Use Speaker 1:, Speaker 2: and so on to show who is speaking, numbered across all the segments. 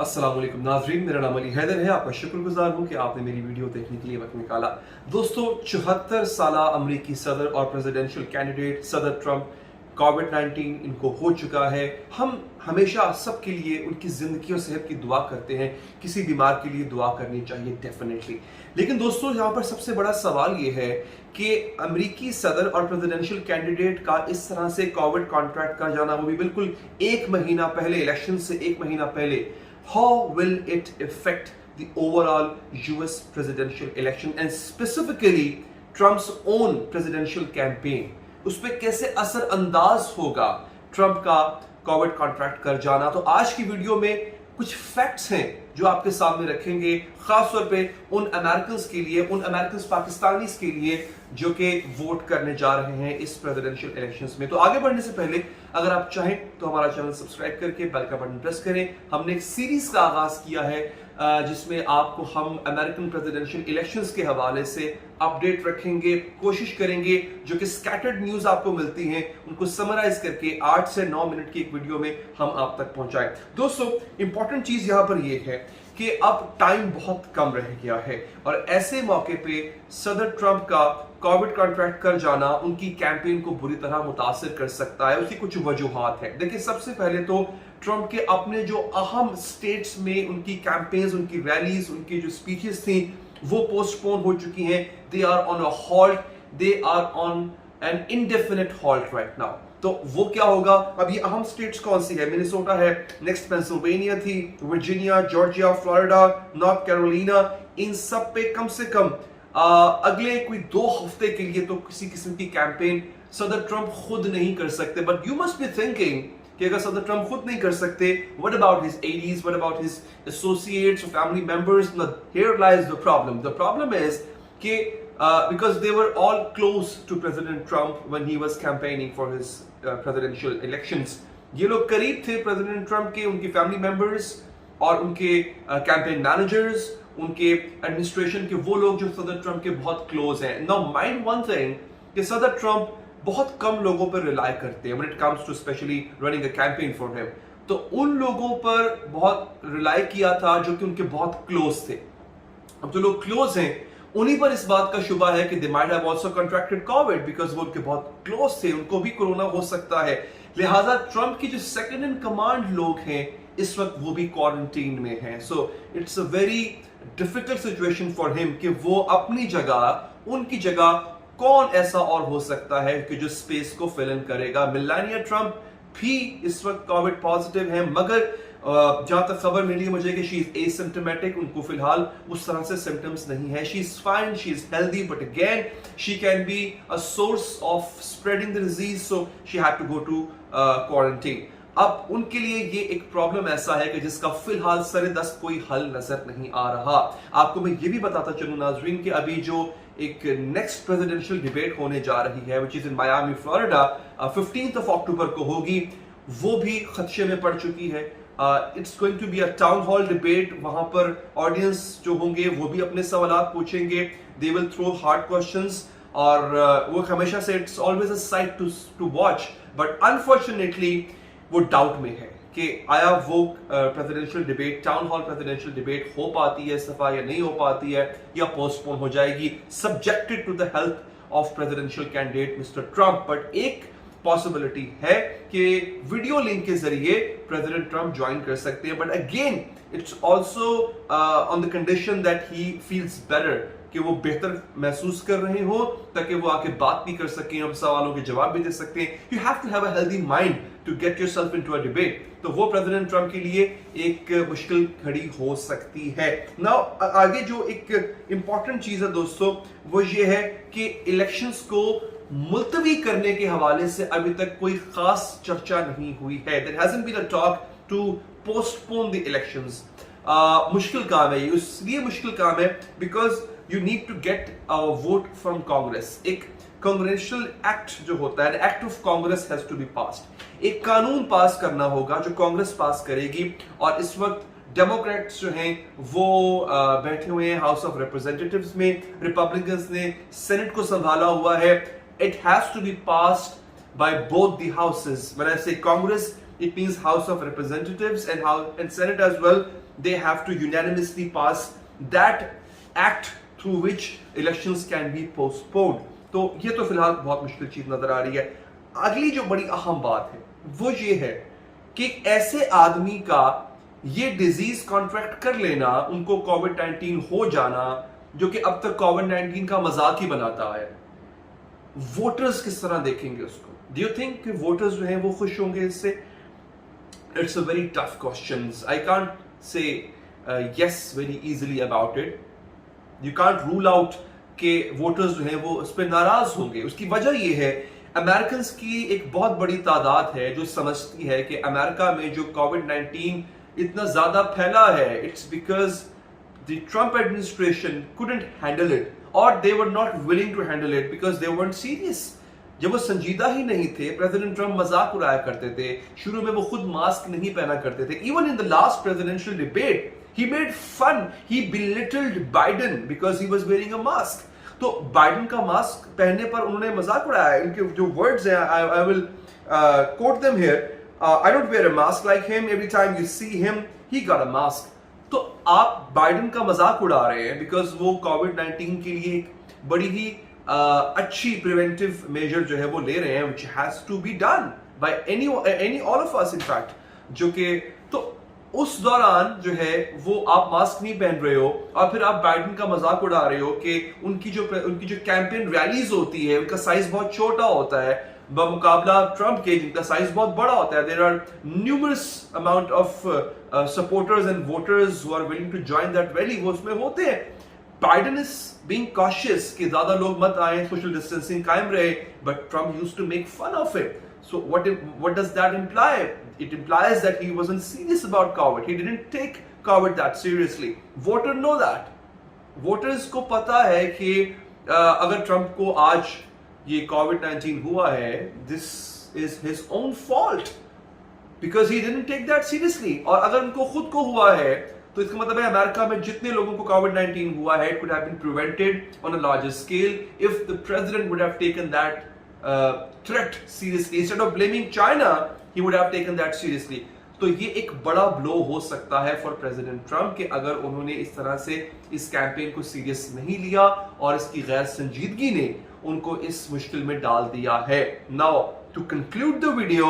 Speaker 1: अस्सलाम वालेकुम नाजरीन, मेरा नाम अली हैदर है। आपका शुक्रगुजार हूँ कि आपने मेरी वीडियो देखने के लिए वक्त निकाला। दोस्तों, 74 साला अमरीकी सदर और प्रेसिडेंशियल कैंडिडेट सदर ट्रंप कोविड-19 इनको हो चुका है। हम हमेशा सबके लिए उनकी ज़िंदगी और सेहत की दुआ करते हैं। किसी बीमार के लिए दुआ करनी चाहिए डेफिनेटली। लेकिन दोस्तों, यहाँ पर सबसे बड़ा सवाल ये है कि अमरीकी सदर और प्रेसिडेंशियल कैंडिडेट का इस तरह से कोविड कॉन्ट्रैक्ट का जाना, वो भी बिल्कुल एक महीना पहले, इलेक्शन से एक महीना पहले, how will it affect the overall US presidential election and specifically Trump's own presidential campaign? उस पर कैसे असर अंदाज होगा ट्रंप का कोविड कॉन्ट्रैक्ट कर जाना? तो आज की वीडियो में कुछ फैक्ट्स हैं जो आपके सामने रखेंगे, खास तौर पे उन अमेरिकन्स के लिए, उन अमेरिकन्स पाकिस्तानीज के लिए जो कि वोट करने जा रहे हैं इस प्रेसिडेंशियल इलेक्शंस में। तो आगे बढ़ने से पहले अगर आप चाहें तो हमारा चैनल सब्सक्राइब करके बेल का बटन प्रेस करें। हमने एक सीरीज का आगाज किया है जिसमें आपको हम अमेरिकन प्रेसिडेंशियल इलेक्शंस के हवाले से अपडेट रखेंगे, कोशिश करेंगे जो कि स्कैटर्ड न्यूज आपको मिलती हैं उनको समराइज करके 8 से 9 मिनट की एक वीडियो में हम आप तक पहुंचाएं। दोस्तों, इंपॉर्टेंट चीज यहां पर यह है कि अब टाइम बहुत कम रह गया है और ऐसे मौके पे सदर ट्रंप का कोविड कॉन्ट्रैक्ट कर जाना उनकी कैंपेन को बुरी तरह मुतासिर कर सकता है। उसकी कुछ वजूहात है। देखिए, सबसे पहले तो ट्रंप के अपने जो अहम स्टेट्स में उनकी कैंपेन्स, उनकी रैलीज, उनकी जो स्पीचेस थी वो पोस्टपोन हो चुकी हैं। They are on a halt, they are on an indefinite halt right now. तो वो क्या होगा? अब ये अहम स्टेट्स कौन सी है? मिनेसोटा है, नेक्स्ट पेंसिल्वेनिया थी, Virginia, Georgia, Florida, North Carolina. इन सब पे कम से कम अगले कोई 2 हफ्ते के लिए तो किसी किस्म की कैंपेन सदर ट्रंप खुद नहीं कर सकते। But you must be thinking कि अगर सदर ट्रंप खुद नहीं कर सकते, what about his aides, what about his associates और family members? Here lies the problem. The problem is कि because they were all close to President Trump when he was campaigning for his presidential elections. ये लोग करीब थे president Trump के, उनके family members और उनके कैंपेन मैनेजर्स, उनके एडमिनिस्ट्रेशन के वो लोग जो सदर ट्रंप के बहुत क्लोज हैं। नाउ माइंड वन थिंग कि सदर ट्रंप बहुत कम लोगों पर रिलाई करते हैं when it comes to especially running a campaign for him. तो उन लोगों पर बहुत रिलाई किया था जो कि उनके बहुत क्लोज थे। अब जो लोग क्लोज हैं उन्हीं पर इस बात का शुबा है कि they might have also contracted COVID because वो उनके बहुत क्लोज थे, उनको भी कोरोना हो सकता है। लिहाजा ट्रंप की जो सेकंड इन कमांड लोग हैं इस वक्त वो भी क्वारंटीन में हैं। So it's a very difficult situation for him कि वो अपनी जगह, उनकी जगह कौन ऐसा और हो सकता है कि जो स्पेस को फिल इन करेगा। मेलानिया ट्रंप भी इस वक्त कोविड पॉजिटिव है, मगर जहां तक खबर मिली है मुझे कि शी इज एसिम्प्टोमेटिक, उनको फिलहाल उस तरह से सिम्टम्स नहीं है। She is fine, she is healthy, but again she can be a source of spreading the disease, so she had to go to quarantine. अब उनके लिए ये एक प्रॉब्लम ऐसा है कि जिसका फिलहाल सरेदस्त कोई हल नजर नहीं आ रहा। आपको मैं ये भी बताता चलूं नाजरीन कि अभी जो एक नेक्स्ट प्रेसिडेंशियल डिबेट होने जा रही है, which is in Miami Florida, 15 October को होगी, वो भी खदशे में पड़ चुकी है। It's going to be a town hall debate. वहां पर ऑडियंस जो होंगे वो भी अपने सवालात पूछेंगे, they will throw hard questions और वो हमेशा से it's always a sight to watch. But unfortunately वो डाउट में है कि आया वो presidential debate, town hall presidential debate हो पाती है इस दफा या नहीं हो पाती है, या पोस्टपोन हो जाएगी, subjected to the health of presidential candidate mister Trump. But एक पॉसिबिलिटी है कि वीडियो लिंक के जरिए प्रेसिडेंट ट्रंप ज्वाइन कर सकते हैं। But again it's also on the condition that he feels better, कि वो बेहतर महसूस कर रहे हो ताकि वो आके बात भी कर सकें, अब सवालों के जवाब भी दे सकते हैं। You have to have a healthy mind to get yourself into a debate. तो वो प्रेसिडेंट ट्रंप के लिए एक मुश्किल खड़ी हो सकती है। नाउ आगे जो एक इंपॉर्टेंट चीज है दोस्तों, वो ये है कि इलेक्शंस को मुलतवी करने के हवाले से अभी तक कोई खास चर्चा नहीं हुई है। There hasn't been a talk to postpone the elections. मुश्किल काम है ये, इसलिए मुश्किल काम है because you need to get a vote from Congress. एक कांग्रेचुअल एक्ट जो होता है, act of Congress has to be passed. एक कानून पास करना होगा जो कांग्रेस पास करेगी, और इस वक्त डेमोक्रेट्स जो हैं वो बैठे हुए हैं हाउस ऑफ रिप्रेजेंटेटिव्स में, रिपब्लिकन्स ने सेनेट को संभाला हुआ है। It has to be passed by both the houses. When I say Congress, it means House of Representatives and Senate as well. they have to unanimously pass that act through which elections can be postponed. तो ये तो फिलहाल बहुत मुश्किल चीज नजर आ रही है. अगली जो बड़ी अहम बात है वो ये है कि ऐसे आदमी का ये डिजीज कॉन्ट्रैक्ट कर लेना, उनको कोविड-19 हो जाना, जो कि अब तक कोविड-19 का मजाक ही बनाता है, वोटर्स किस तरह देखेंगे उसको? डू यू थिंक कि वोटर्स जो हैं वो खुश होंगे इससे? It's a very tough question. I can't say yes very easily about it. You can't rule out कि वोटर्स जो हैं वो उस पर नाराज होंगे. उसकी वजह ये है, अमेरिकन की एक बहुत बड़ी तादाद है जो समझती है कि अमेरिका में जो कोविड-19 इतना ज्यादा फैला है, it's because the Trump administration couldn't handle it or they were not willing to handle it because they weren't serious. जब वो संजीदा ही नहीं थे, प्रेसिडेंट ट्रम्प मजाक उड़ाया करते थे, शुरू में वो खुद मास्क नहीं पहना करते थे. Even in the last presidential debate he made fun, he belittled Biden because he was wearing a mask. तो बाइडन का मास्क पहनने पर उन्होंने मजाक उड़ाया. इनके जो वर्ड्स हैं, I will quote them here. I don't wear a mask like him. Every time you see him, he got a mask. तो आप बाइडन का मजाक उड़ा रहे हैं बिकॉज वो कोविड-19 के लिए एक बड़ी ही अच्छी प्रिवेंटिव मेजर जो है वो ले रहे हैं, which has to be done by any all of us in fact. जो कि तो उस दौरान जो है वो आप मास्क नहीं पहन रहे हो और फिर आप बाइडन का मजाक उड़ा रहे हो कि उनकी जो कैंपेन रैलीज होती है उनका साइज बहुत छोटा होता है बमुकाबला ट्रम्प के, जिनका साइज बहुत बड़ा होता है. There are numerous amount of supporters and voters who are willing to join that rally, वो उसमें होते हैं. बाइडन इज बीइंग कॉशियस कि ज्यादा लोग मत आए, सोशल डिस्टेंसिंग कायम रहे, but Trump used to make fun of it. So what does that imply? It implies that he wasn't serious about COVID. He didn't take COVID that seriously. Voters know that. Voters को पता है कि अगर Trump को आज ये COVID-19 हुआ है, this is his own fault because he didn't take that seriously. और अगर उनको खुद को हुआ है तो इसका मतलब है अमेरिका में जितने लोगों को COVID-19 हुआ है, it could have been prevented on a larger scale if the president would have taken that threat seriously. Instead of blaming China, he would have taken that seriously. तो ये एक बड़ा ब्लो हो सकता है फॉर प्रेसिडेंट ट्रम्प कि अगर उन्होंने इस तरह से इस कैंपेन को सीरियस नहीं लिया और इसकी गैर संजीदगी ने उनको इस मुश्किल में डाल दिया है. Now to conclude the video,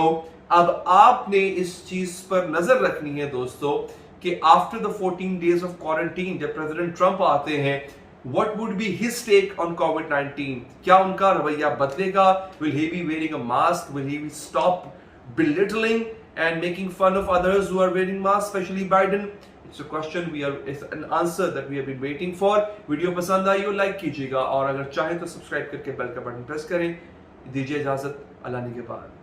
Speaker 1: अब आपने इस चीज पर नजर रखनी है दोस्तों कि after the 14 days of quarantine जब प्रेसिडेंट ट्रम्प आते हैं, what would be his take on COVID-19? क्या उनका रवैया बदलेगा? Will he be wearing a mask? Will he stop belittling and making fun of others who are wearing masks, especially Biden? It's a question it's an answer that we have been waiting for. Video पसंद आई हो like कीजिएगा और अगर चाहें तो subscribe करके bell का button press करें. दीजिए इजाजत, अल्लाह ने के बाद.